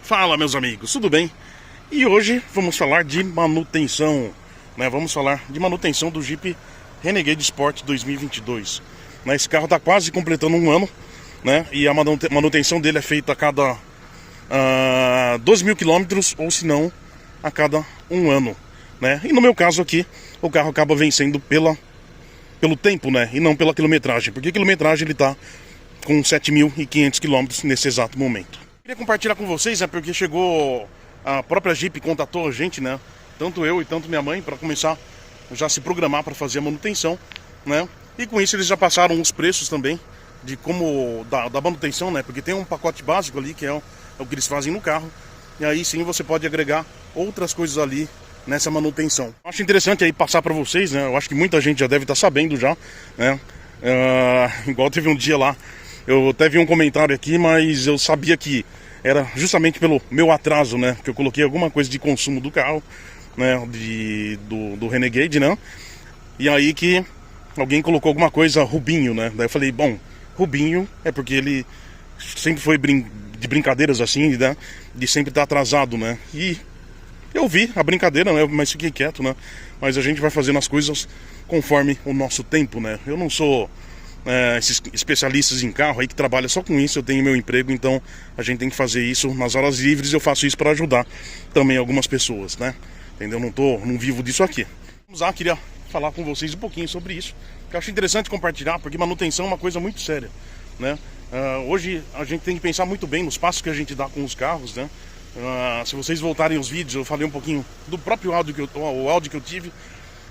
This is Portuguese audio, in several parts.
Fala, meus amigos, tudo bem? E hoje vamos falar de manutenção, né? Vamos falar de manutenção do Jeep Renegade Sport 2022. Esse carro está quase completando um ano, né? E a manutenção dele é feita a cada 12.000 quilômetros, ou se não, a cada um ano, né? E no meu caso aqui, o carro acaba vencendo pelo tempo, né? E não pela quilometragem, porque a quilometragem ele está com 7.500 quilômetros nesse exato momento. Queria compartilhar com vocês, né, porque chegou a própria Jeep, contatou a gente, né, tanto eu e tanto minha mãe, para começar já se programar para fazer a manutenção, né, e com isso eles já passaram os preços também de como da manutenção, né, porque tem um pacote básico ali que é o que eles fazem no carro, e aí sim você pode agregar outras coisas ali nessa manutenção. Acho interessante aí passar para vocês, né, eu acho que muita gente já deve estar sabendo já, né, igual teve um dia lá. Eu até vi um comentário aqui, mas eu sabia que era justamente pelo meu atraso, né? Que eu coloquei alguma coisa de consumo do carro, né? Do Renegade, né? E aí que alguém colocou alguma coisa Rubinho, né? Daí eu falei, bom, Rubinho é porque ele sempre foi de brincadeiras assim, né? De sempre estar atrasado, né? E eu vi a brincadeira, né? Mas fiquei quieto, né? Mas a gente vai fazendo as coisas conforme o nosso tempo, né? Eu não sou... esses especialistas em carro aí que trabalham só com isso, eu tenho meu emprego, então a gente tem que fazer isso nas horas livres. Eu faço isso para ajudar também algumas pessoas, né? Entendeu? Não vivo disso aqui. Vamos lá, queria falar com vocês um pouquinho sobre isso, que eu acho interessante compartilhar, porque manutenção é uma coisa muito séria, né? Hoje a gente tem que pensar muito bem nos passos que a gente dá com os carros, né? Se vocês voltarem os vídeos, eu falei um pouquinho do próprio áudio que eu tive,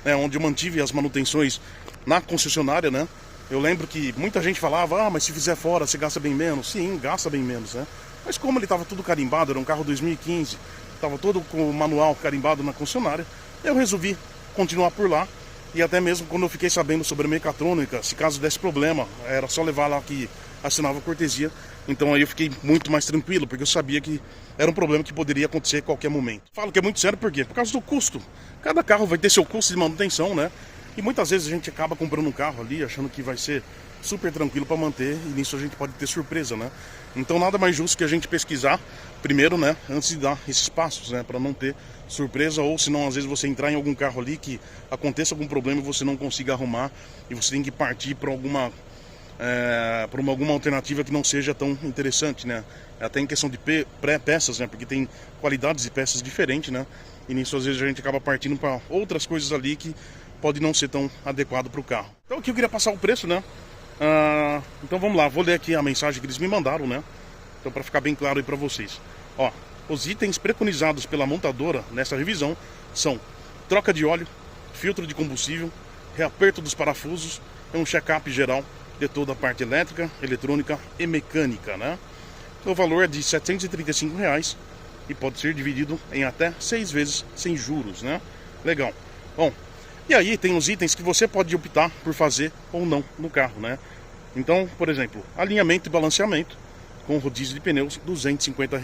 né, onde eu mantive as manutenções na concessionária, né? Eu lembro que muita gente falava, mas se fizer fora você gasta bem menos. Sim, gasta bem menos, né? Mas como ele estava tudo carimbado, era um carro 2015, estava todo com o manual carimbado na concessionária, eu resolvi continuar por lá. E até mesmo quando eu fiquei sabendo sobre a mecatrônica, se caso desse problema, era só levar lá que assinava cortesia. Então aí eu fiquei muito mais tranquilo, porque eu sabia que era um problema que poderia acontecer a qualquer momento. Falo que é muito sério, por quê? Por causa do custo. Cada carro vai ter seu custo de manutenção, né? E muitas vezes a gente acaba comprando um carro ali achando que vai ser super tranquilo para manter, e nisso a gente pode ter surpresa, né? Então nada mais justo que a gente pesquisar primeiro, né, antes de dar esses passos, né, para não ter surpresa, ou senão às vezes você entrar em algum carro ali que aconteça algum problema e você não consiga arrumar e você tem que partir para alguma alternativa que não seja tão interessante, né? Até em questão de pré-peças, né? Porque tem qualidades de peças diferentes, né? E nisso às vezes a gente acaba partindo para outras coisas ali que pode não ser tão adequado para o carro. Então aqui eu queria passar o preço, né? Então vamos lá, vou ler aqui a mensagem que eles me mandaram, né? Então para ficar bem claro aí para vocês. Ó, os itens preconizados pela montadora nessa revisão são troca de óleo, filtro de combustível, reaperto dos parafusos e um check-up geral de toda a parte elétrica, eletrônica e mecânica, né? Então, o valor é de R$ 735 e pode ser dividido em até 6 vezes sem juros, né? Legal. Bom, e aí tem os itens que você pode optar por fazer ou não no carro, né? Então, por exemplo, alinhamento e balanceamento com rodízio de pneus, R$ 250.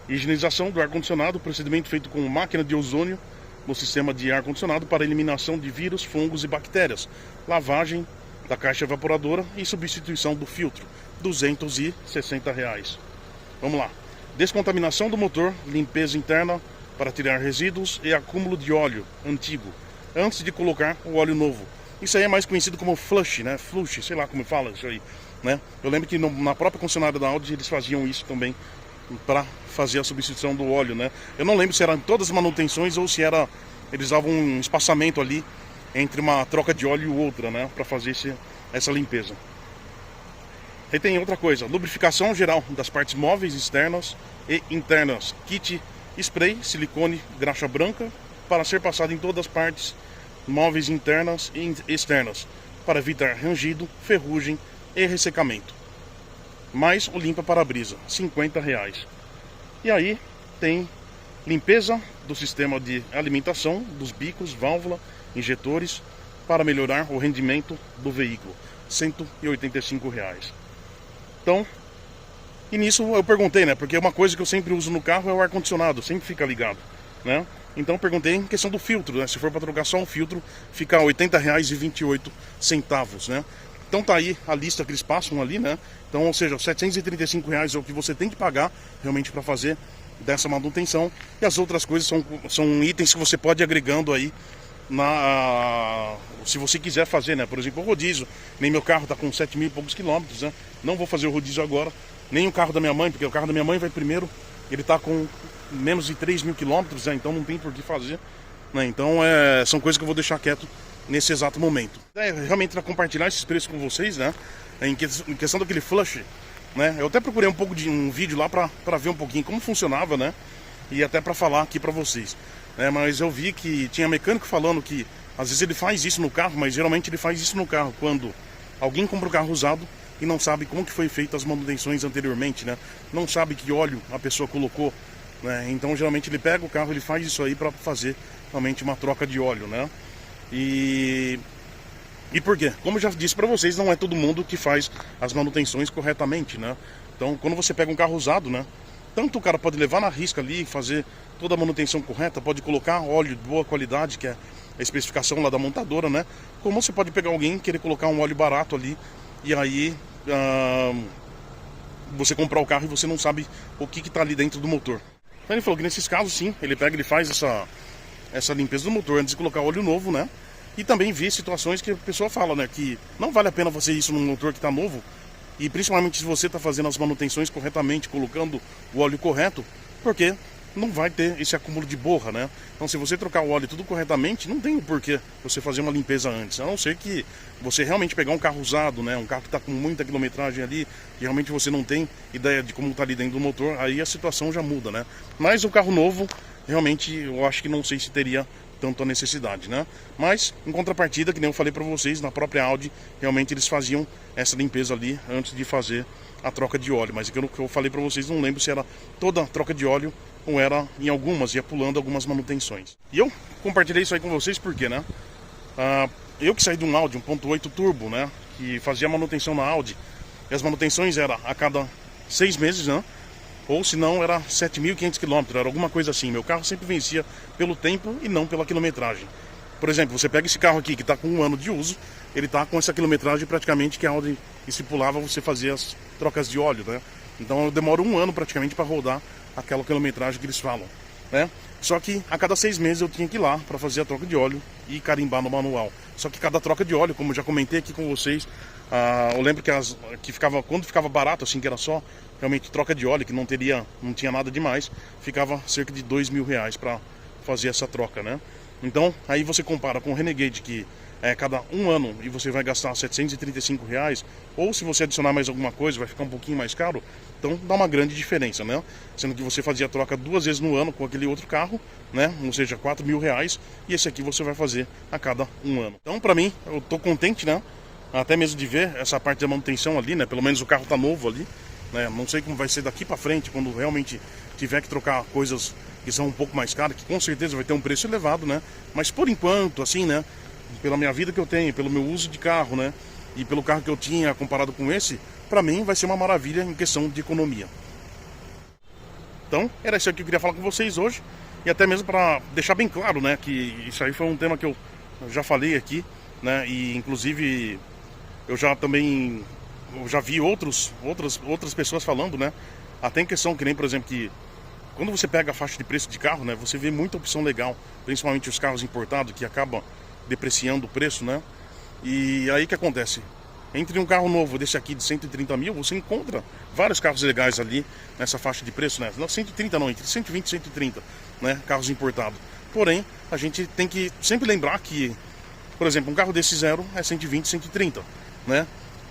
Higienização do ar-condicionado, procedimento feito com máquina de ozônio no sistema de ar-condicionado para eliminação de vírus, fungos e bactérias. Lavagem da caixa evaporadora e substituição do filtro, R$ 260. Vamos lá. Descontaminação do motor, limpeza interna para tirar resíduos e acúmulo de óleo antigo antes de colocar o óleo novo. Isso aí é mais conhecido como flush, né? Flush, sei lá como fala isso aí, né? Eu lembro que na própria concessionária da Audi eles faziam isso também para fazer a substituição do óleo, né? Eu não lembro se era em todas as manutenções ou se era eles davam um espaçamento ali entre uma troca de óleo e outra, né? Para fazer essa limpeza. Aí tem outra coisa, lubrificação geral das partes móveis externas e internas, kit spray, silicone, graxa branca para ser passado em todas as partes móveis internas e externas para evitar rangido, ferrugem e ressecamento. Mais o limpa para-brisa, R$ 50. E aí tem limpeza do sistema de alimentação dos bicos, válvula, injetores para melhorar o rendimento do veículo, R$ 185. Então, e nisso eu perguntei, né? Porque uma coisa que eu sempre uso no carro é o ar-condicionado, sempre fica ligado, né? Então eu perguntei em questão do filtro, né? Se for para trocar só um filtro, fica R$ 80,28, né? Então tá aí a lista que eles passam ali, né? Então, ou seja, R$ 735 é o que você tem que pagar realmente para fazer dessa manutenção. E as outras coisas são itens que você pode ir agregando aí se você quiser fazer, né? Por exemplo, o rodízio. Nem meu carro tá com 7 mil e poucos quilômetros, né? Não vou fazer o rodízio agora. Nem o carro da minha mãe, porque o carro da minha mãe vai primeiro. Ele tá com menos de 3 mil quilômetros, né? Então não tem por que fazer, né? Então são coisas que eu vou deixar quieto nesse exato momento. Realmente para compartilhar esses preços com vocês, né? Em questão daquele flush, né? Eu até procurei um pouco de um vídeo lá para ver um pouquinho como funcionava, né? E até para falar aqui para vocês, né? Mas eu vi que tinha mecânico falando que às vezes ele faz isso no carro, mas geralmente ele faz isso no carro quando alguém compra o carro usado e não sabe como que foi feita as manutenções anteriormente, né? Não sabe que óleo a pessoa colocou, né? Então geralmente ele pega o carro, ele faz isso aí para fazer realmente uma troca de óleo, né? E por quê? Como eu já disse para vocês, não é todo mundo que faz as manutenções corretamente, né? Então, quando você pega um carro usado, né? Tanto o cara pode levar na risca ali e fazer toda a manutenção correta, pode colocar óleo de boa qualidade, que é a especificação lá da montadora, né? Como você pode pegar alguém e querer colocar um óleo barato ali e aí você comprar o carro e você não sabe o que está ali dentro do motor. Então ele falou que nesses casos sim, ele pega, ele faz essa limpeza do motor antes de colocar óleo novo, né? E também vi situações que a pessoa fala, né, que não vale a pena fazer isso num motor que está novo, e principalmente se você está fazendo as manutenções corretamente, colocando o óleo correto, porque não vai ter esse acúmulo de borra, né? Então se você trocar o óleo tudo corretamente, não tem o porquê você fazer uma limpeza antes, a não ser que você realmente pegar um carro usado, né, um carro que está com muita quilometragem ali, e realmente você não tem ideia de como está ali dentro do motor, aí a situação já muda, né? Mas o carro novo, realmente eu acho que não sei se teria tanto a necessidade, né? Mas em contrapartida, que nem eu falei para vocês, na própria Audi, realmente eles faziam essa limpeza ali antes de fazer a troca de óleo. Mas aquilo que eu falei para vocês, não lembro se era toda a troca de óleo ou era em algumas, ia pulando algumas manutenções. E eu compartilhei isso aí com vocês porque, né? Eu que saí de um Audi 1.8 turbo, né? Que fazia manutenção na Audi, e as manutenções eram a cada 6 meses, né? Ou se não, era 7.500 km, era alguma coisa assim. Meu carro sempre vencia pelo tempo e não pela quilometragem. Por exemplo, você pega esse carro aqui que está com 1 ano de uso, ele está com essa quilometragem praticamente que a Audi estipulava você fazer as trocas de óleo, né? Então eu demoro 1 ano praticamente para rodar aquela quilometragem que eles falam, né? Só que a cada 6 meses eu tinha que ir lá para fazer a troca de óleo e carimbar no manual. Só que cada troca de óleo, como eu já comentei aqui com vocês, eu lembro que quando ficava barato, assim, que era só realmente troca de óleo, que não tinha nada demais, ficava cerca de R$ 2.000 para fazer essa troca, né? Então, aí você compara com o Renegade, que é cada 1 ano e você vai gastar R$ 735, ou se você adicionar mais alguma coisa, vai ficar um pouquinho mais caro, então dá uma grande diferença, né? Sendo que você fazia a troca 2 vezes no ano com aquele outro carro, né? Ou seja, R$ 4.000, e esse aqui você vai fazer a cada 1 ano. Então, para mim, eu tô contente, né? Até mesmo de ver essa parte da manutenção ali, né? Pelo menos o carro tá novo ali, né? Não sei como vai ser daqui para frente, quando realmente tiver que trocar coisas que são um pouco mais caras, que com certeza vai ter um preço elevado, né? Mas por enquanto, assim, né? Pela minha vida que eu tenho, pelo meu uso de carro, né? E pelo carro que eu tinha comparado com esse, para mim vai ser uma maravilha em questão de economia. Então, era isso aqui que eu queria falar com vocês hoje. E até mesmo para deixar bem claro, né? Que isso aí foi um tema que eu já falei aqui, né? E inclusive eu já vi outras pessoas falando, né? Até em questão que nem, por exemplo, que quando você pega a faixa de preço de carro, né? Você vê muita opção legal, principalmente os carros importados, que acabam depreciando o preço, né? E aí o que acontece? Entre um carro novo desse aqui de 130 mil, você encontra vários carros legais ali nessa faixa de preço, né? Não, 130 não, entre 120 e 130, né? Carros importados. Porém, a gente tem que sempre lembrar que, por exemplo, um carro desse zero é 120, 130, né?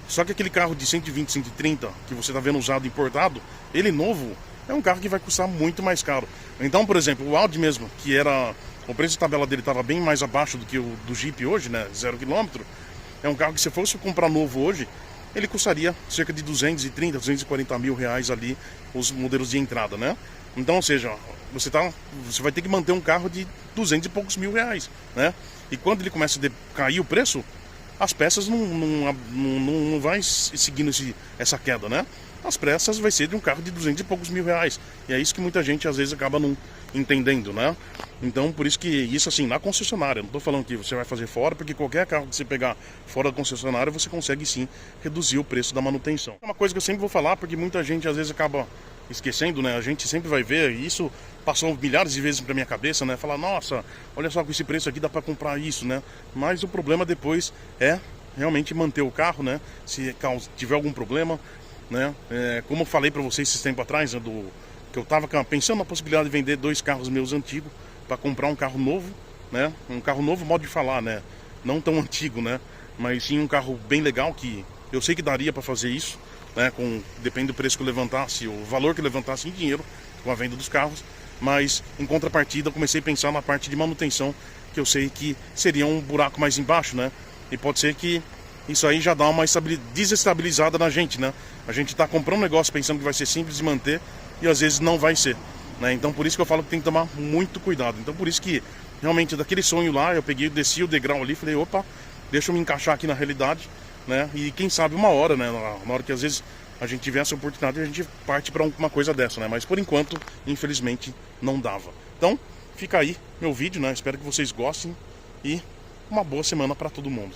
Só que aquele carro de 120, 130 que você está vendo usado importado, ele novo, é um carro que vai custar muito mais caro. Então, por exemplo, o Audi mesmo, que era... O preço de tabela dele estava bem mais abaixo do que o do Jeep hoje, né? 0 km. É um carro que se fosse comprar novo hoje, ele custaria cerca de 230, 240 mil reais ali, os modelos de entrada, né? Então, ou seja, você vai ter que manter um carro de 200 e poucos mil reais, né? E quando ele começa a cair o preço, as peças não vai seguindo essa queda, né? às pressas vai ser de um carro de 200 e poucos mil reais. E é isso que muita gente às vezes acaba não entendendo, né? Então por isso que isso assim, na concessionária, não estou falando que você vai fazer fora, porque qualquer carro que você pegar fora da concessionária, você consegue sim reduzir o preço da manutenção. É uma coisa que eu sempre vou falar, porque muita gente às vezes acaba esquecendo, né? A gente sempre vai ver, e isso passou milhares de vezes pra minha cabeça, né? Falar, nossa, olha só, com esse preço aqui dá pra comprar isso, né? Mas o problema depois é realmente manter o carro, né? Se tiver algum problema, né? Como eu falei pra vocês esses tempos atrás, né? Que eu tava pensando na possibilidade de vender 2 carros meus antigos para comprar um carro novo, né? Um carro novo, modo de falar, né? Não tão antigo, né? Mas sim um carro bem legal, que eu sei que daria para fazer isso, né? Depende do preço que eu levantasse, o valor que eu levantasse em dinheiro com a venda dos carros. Mas em contrapartida eu comecei a pensar na parte de manutenção, que eu sei que seria um buraco mais embaixo, né? E pode ser que isso aí já dá uma desestabilizada na gente, né? A gente tá comprando um negócio pensando que vai ser simples de manter e às vezes não vai ser, né? Então por isso que eu falo que tem que tomar muito cuidado. Então por isso que realmente daquele sonho lá, eu peguei, desci o degrau ali, falei, opa, deixa eu me encaixar aqui na realidade, né? E quem sabe uma hora, né? Na hora que às vezes a gente tiver essa oportunidade, a gente parte para uma coisa dessa, né? Mas por enquanto, infelizmente, não dava. Então, fica aí meu vídeo, né? Espero que vocês gostem e uma boa semana para todo mundo.